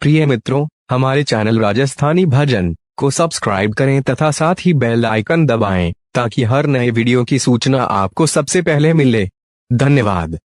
प्रिय मित्रों, हमारे चैनल राजस्थानी भजन को सब्सक्राइब करें तथा साथ ही बेल आइकन दबाएं ताकि हर नए वीडियो की सूचना आपको सबसे पहले मिले। धन्यवाद।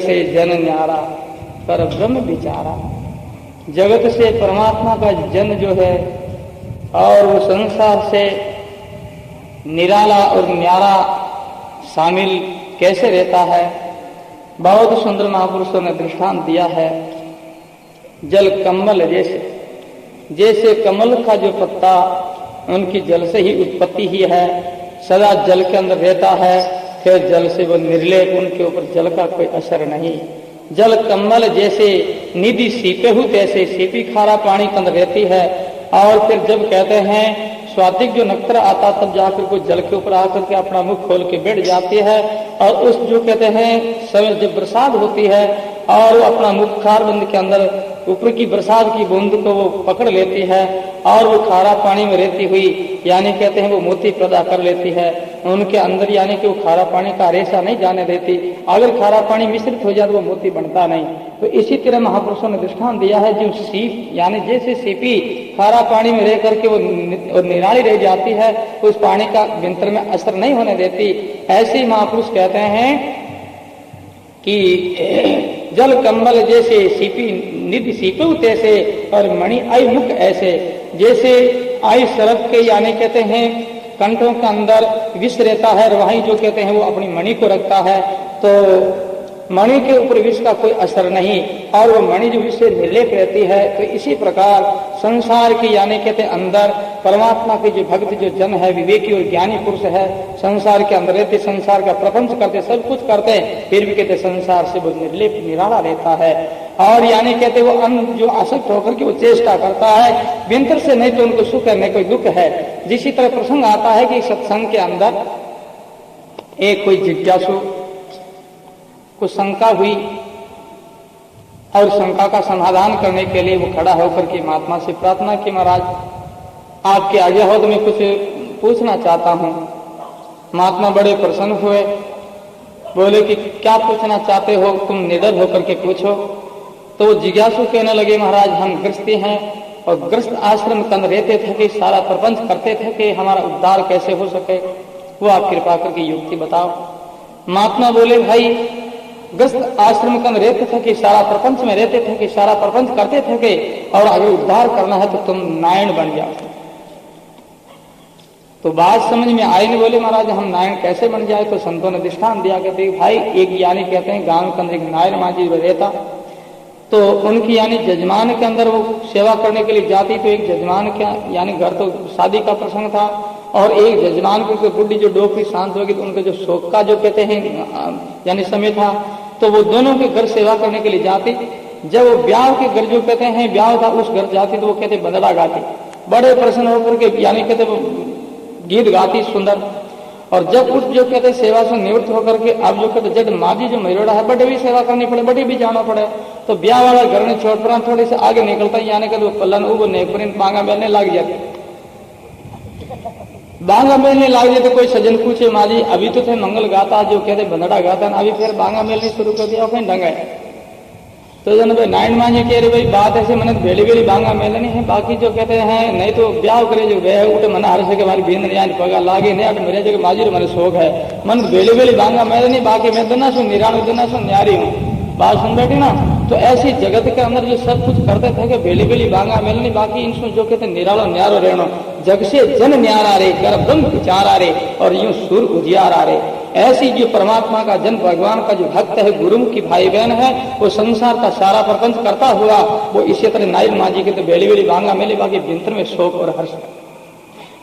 से जन न्यारा पर ब्रह्म विचारा। जगत से परमात्मा का जन जो है और वो संसार से निराला और न्यारा शामिल कैसे रहता है, बहुत सुंदर महापुरुषों ने दृष्टांत दिया है। जल कमल जैसे कमल का जो पत्ता उनकी जल से ही उत्पत्ति ही है, सदा जल के अंदर रहता है, फिर जल से वो निर्लेप, उनके ऊपर जल का कोई असर नहीं। जल कमल जैसे निधि सीपे हु तैसे, सीपी खारा पानी के अंदर रहती है और फिर जब कहते हैं स्वातिक जो नक्तर आता तब जाकर को जल के ऊपर आकर के अपना मुख खोल के बैठ जाती है और उस जो कहते हैं समय जब बरसात होती है और वो अपना मुख खार बंद के अंदर ऊपर की बरसात की बूंद को वो पकड़ लेती है और वो खारा पानी में रहती हुई यानी कहते हैं वो मोती पैदा कर लेती है उनके अंदर, यानी कि वो खारा पानी का रेशा नहीं जाने देती। अगर खारा पानी मिश्रित हो जाए तो वो मोती बनता नहीं। तो इसी तरह महापुरुषों ने दृष्टांत दिया है, जो सीप यानी जैसे सीपी खारा पानी में रह करके वो निराली रह जाती है, उस पानी का विंतर में असर नहीं होने देती। ऐसे ही महापुरुष कहते हैं कि जल कम्बल जैसे सीपी निधि सीपे तैसे और मणि आई मुख ऐसे। जैसे आई सरफ के यानी कहते हैं कंठों के अंदर विष रहता है और वहीं जो कहते हैं वो अपनी मणि को रखता है, तो मणि के ऊपर विष का कोई असर नहीं और वो मणि जो विष से निर्लेप रहती है। तो इसी प्रकार संसार की यानी कहते हैं अंदर परमात्मा के जो भक्त जो जन है, विवेकी और ज्ञानी पुरुष है, संसार के अंदर रहते, संसार का प्रपंच करते, सब कुछ करते हैं, फिर भी कहते संसार से वो निर्लेप निराला रहता है। और यानी कहते वो अन्न जो आसक्त होकर के वो चेष्टा करता है, विंतर से नहीं तो उनको सुख है नहीं कोई दुख है। जिसी तरह प्रसंग आता है कि सत्संग के अंदर एक कोई जिज्ञासु को शंका हुई और शंका का समाधान करने के लिए वो खड़ा होकर के महात्मा से प्रार्थना की, महाराज आपके आगे हो तो मैं कुछ पूछना चाहता हूँ। महात्मा बड़े प्रसन्न हुए, बोले कि क्या पूछना चाहते हो, तुम निडर होकर के पूछो। तो वो जिज्ञासु कहने लगे, महाराज हम गृहस्थी हैं और गृहस्थ आश्रम के अंदर रहते थे कि सारा प्रपंच करते थे कि हमारा उद्धार कैसे हो सके, वो आप कृपा करके युक्ति बताओ। महात्मा बोले, भाई गृहस्थ आश्रम के अंदर रहते थे कि सारा प्रपंच में रहते थे कि सारा प्रपंच करते थे कि और अगर उद्धार करना है तो तुम नारायण बन जाओ। तो बात समझ में आई नहीं। बोले महाराज हम नारायण कैसे बन जाए। तो संतों ने दृष्टांत दिया, कहते भाई एक यानी कहते हैं गांव के अंदर एक नारायण मांझी रहता, तो उनकी यानी जजमान के अंदर वो सेवा करने के लिए जाती। तो एक जजमान का यानी घर तो शादी का प्रसंग था और एक जजमान को बुढ़ी जो डोकरी शांत होगी तो उनके जो शोक का जो कहते हैं यानी समय था, तो वो दोनों के घर सेवा करने के लिए जाती। जब वो ब्याह के घर जो कहते हैं ब्याह था उस घर जाती तो वो कहते बंदड़ा गाती, बड़े प्रसन्न होकर के यानी कहते वो गीत गाती सुंदर। और जब उस जो कहते सेवा से निवृत्त होकर के अब जो कहते जब माजी जो मरोड़ा है बड़े भी सेवा करनी पड़े, बड़े भी जाना पड़े, तो ब्याह वाला घर में छोड़ पर थोड़ी से आगे निकलता है यानी कहते वो पल्लन वो नेपरिन बांगा मिलने लग जाते, बांगा मिलने लग जाते। कोई सज्जन पूछे माजी अभी तो थे मंगल गाता जो कहते बंदड़ा गाता, अभी फिर बांगा मिलनी शुरू कर दिया कहीं ढंग है। तो जन भाई नारायण मांझी कह रहे भाई बात ऐसे मन बेली बेली बांगा मेलनी है, बाकी जो कहते हैं नहीं तो ब्याह करे जो वे उठे मन हर से के हमारी बीन यानी पगा लागे नहीं अट मेरे जगह माजी मन शौक है मन बेली बेली बांगा मेलनी, बाकी मैं दना सुन निराणु दना सुन न्यारी हूँ। बात सुन बैठी ना। तो ऐसी जगत के अंदर जो सब कुछ करते थे कि बेली बेली बांगा मेलनी, बाकी इनसे जो कहते निरालो न्यारो रहनो, जग से जन न्यारा रे कर ब्रह्म विचार आ रे और यूं सूर उजियार आ रे। ऐसी जो परमात्मा का जन भगवान का जो भक्त है गुरुमुख की भाई बहन है, वो संसार का सारा प्रपंच करता हुआ वो इसी तरह नारायण मांझी के तो बेली बेली बांगा मेले, बाकी बिंतर में शोक और हर्ष।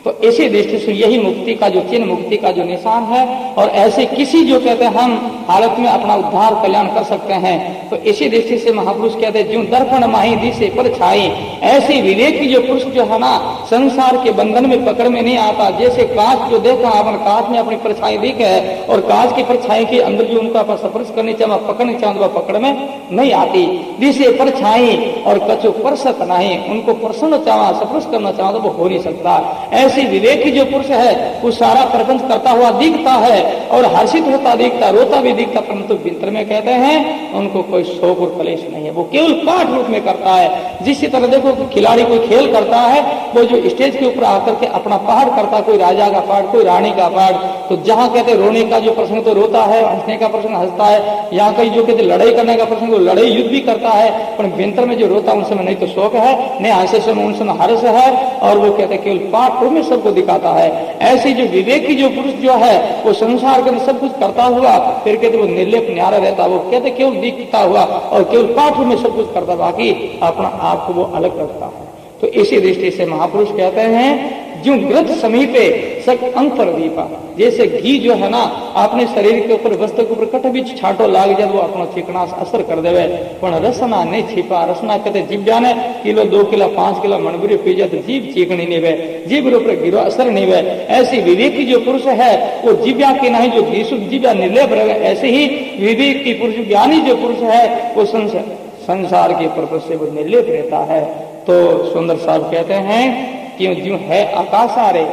तो इसी दृष्टि से यही मुक्ति का जो चिन्ह, मुक्ति का जो निशान है। और ऐसे किसी जो कहते हैं हम हालत में अपना उद्धार कल्याण कर सकते हैं। तो इसी दृष्टि से महापुरुष कहते हैं ज्यों दर्पण माही दिशे पर छाई, ऐसे विवेक की जो पुरुष जो है ना संसार के बंधन में पकड़ में नहीं आता। जैसे कांच जो देखा अपन कांच में अपनी परछाई दिखे है और कांच की परछाई के अंदर जो उनका स्पर्श करनी चाहे पकड़नी चाहे वह पकड़ में नहीं आती। दिशे पर छाई और कछु परसत नहीं, उनको प्रसन्न चाहा स्पर्श करना चाहा तो वो हो नहीं सकता। ऐसी विवेकी जो पुरुष है वो सारा प्रपंच करता हुआ दिखता है और हर्षित होता दिखता, रोता भी दिखता, परंतु विंतर में कहते हैं उनको कोई शोक और कलेश नहीं है, वो केवल पाठ रूप में करता है। जिस तरह देखो खिलाड़ी कोई खेल करता है, वो जो स्टेज के ऊपर आकर के अपना पाठ करता, कोई राजा का पाठ कोई रानी का पाठ, तो जहाँ कहते रोने का जो प्रसंग तो रोता है, हंसने का प्रसंग हंसता है, यहाँ कहीं जो कहते लड़ाई करने का प्रसंग, वो लड़ाई युद्ध भी करता है, पर व्यंतर में जो रोता उन समय नहीं तो शोक है, नहीं हंसे समय उन समय हर्ष है, और वो कहते केवल पाठ में सबको दिखाता है। ऐसे जो विवेकी जो पुरुष जो है वो संसार के सब कुछ करता हुआ फिर कहते वो निर्लेप न्यारा रहता, वो कहते केवल दिखता हुआ और केवल पाठ में सब कुछ करता, बाकी अपना आप को वो अलग रखता है। तो इसी दृष्टि से महापुरुष कहते हैं जो ग्रथ समीपे सक अंतर दीपा, जैसे घी जो है ना अपने शरीर के ऊपर वस्त्र के ऊपर कट भी छाटो लाग जाए वो अपना चिकना असर कर देवे, पर रसना नहीं छिपा। रसना कहते जीव जाने किलो 2 किलो 5 किलो मनबुरी पी जाए तो जीव चीकनी नहीं वे, जीव के ऊपर गिरो असर नहीं वे। ऐसी विवेकी जो पुरुष है वो जीव्या के नहीं जो जीव्या निर्लेप रहे, ऐसे ही विवेकी पुरुष ज्ञानी जो पुरुष है वो संसार के पर्पज से वो निर्लेप रहता है। तो सुंदर साहब कहते हैं कि जो है आकाश आ रहे,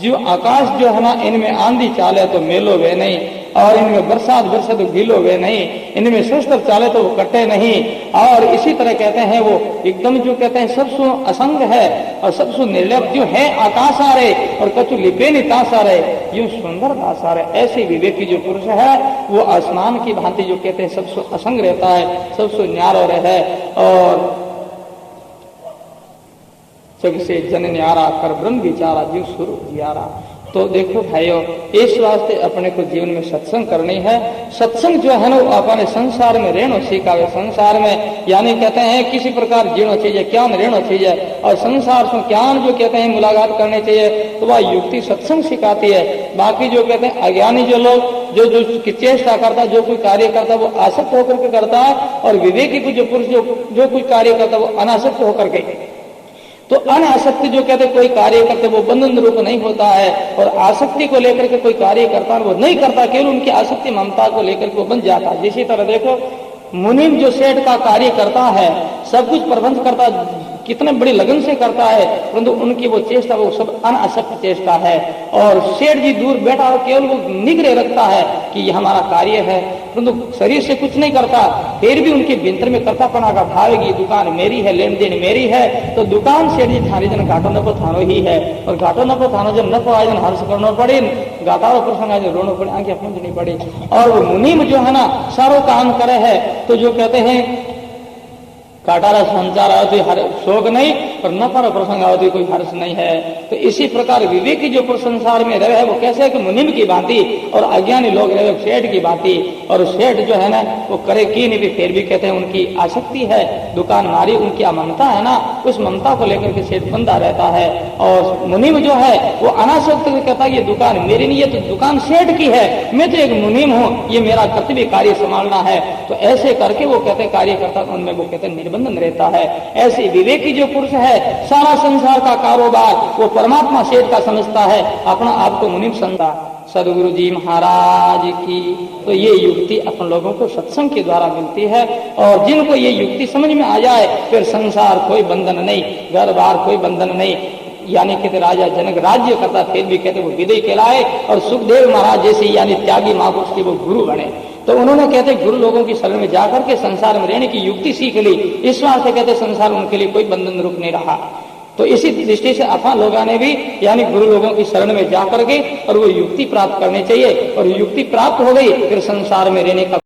जो आकाश जो है ना इनमें आंधी चाले तो मेलो वे नहीं, और इनमें बरसात बरसे तो गीलो वे नहीं, इनमें शस्त्र चाले तो वो कटे नहीं। और इसी तरह कहते हैं वो एकदम जो कहते हैं सबसु असंग है और सबसु निर्लप, जो है आकाश आ रहे और कछु लिपे नहीं तास आ रहे, यूं सुंदर दास आ रहे। ऐसे विवेकी जो पुरुष है वो आसमान की भांति जो कहते हैं सबसु असंग रहता है, सबसु न्यारो रहे, और जग से जन न्यारा कर ब्रह्म विचारा जीव सुर जियारा। तो देखो भाइयों, इस वास्ते अपने को जीवन में सत्संग करनी है। सत्संग जो है ना वो अपने संसार में रहना सीखावे, संसार में यानी कहते हैं किसी प्रकार जीना चाहिए, ज्ञान रहना चाहिए, और संसार से ज्ञान जो कहते हैं मुलाकात करनी चाहिए, तो वह युक्ति सत्संग सिखाती है। बाकी जो कहते हैं अज्ञानी जो लोग जो चेष्टा करता है, जो कोई कार्य करता है वो आसक्त होकर के करता है, और विवेकी को जो पुरुष जो कोई कार्य करता है वो अनासक्त होकर के। तो अनासक्ति जो कहते कोई कार्य करते वो बंधन रूप नहीं होता है, और आसक्ति को लेकर के कोई कार्य करता है वो नहीं करता, केवल उनकी आसक्ति ममता को लेकर के वो बन जाता है। इसी तरह देखो मुनिम जो सेठ का कार्य करता है, सब कुछ प्रबंध करता, कितने बड़ी लगन से करता है, परंतु उनकी वो चेष्टा वो सब अनासक्त चेष्टा है। और सेठ जी दूर बैठा हो केवल वो निगरे रखता है कि ये हमारा कार्य है, परंतु शरीर से कुछ नहीं करता, फिर भी उनके भीतर में कर्तापना का भाव है, दुकान मेरी है, लेन देन मेरी है। तो दुकान सेठ जी थारी जन घाटो नफो थानो ही है, और घाटो नफो थानो जन नफो आए जन हर्ष करना पड़े, घाटाओ प्रसंग आए रोनो पड़े, आंखें पूंजनी पड़े। और वो मुनीम जो है ना सारो काम करे है, तो जो कहते हैं काटारा संचार आवती हर शोक नहीं, और नफर प्रसंग आवती कोई हर्ष नहीं है। तो इसी प्रकार विवेकी जो संसार में रहे वो कैसे कि मुनिम की भांति, और अज्ञानी लोग रहे सेठ की भांति। और सेठ जो है ना वो करे की नहीं भी फिर भी कहते हैं उनकी आसक्ति है, दुकान नारी उनकी ममता है ना, उस ममता को लेकर के सेठ बंधा रहता है। और मुनिम जो है वो अनासक्त कहता है ये दुकान मेरी नहीं है, तो दुकान सेठ की है, मैं तो एक मुनिम हूँ, ये मेरा कर्तव्य कार्य संभालना है। तो ऐसे करके वो कहते कार्य करता, उनमें वो कहते निर्बंधन रहता है। ऐसे विवेकी जो पुरुष है सारा संसार का कारोबार वो परमात्मा सेठ का समझता है, अपना आप को मुनिम समझता। सदगुरु जी महाराज की तो ये युक्ति अपन लोगों को सत्संग के द्वारा मिलती है, और जिनको ये युक्ति समझ में आ जाए फिर संसार कोई बंधन नहीं, घर बार कोई बंधन नहीं। यानी कहते राजा जनक राज्य करता फिर भी कहते वो विदय कहलाए, और सुखदेव महाराज जैसे यानी त्यागी महापुरुष के वो गुरु बने। तो उन्होंने कहते गुरु लोगों की शरण में जाकर के संसार में रहने की युक्ति सीख ली, इस वास्ते कहते संसार उनके लिए कोई बंधन रूप नहीं रहा। तो इसी दृष्टि से अपन लोगों ने भी यानी गुरु लोगों की शरण में जाकर के और वो युक्ति प्राप्त करनी चाहिए, और युक्ति प्राप्त हो गई फिर संसार में रहने का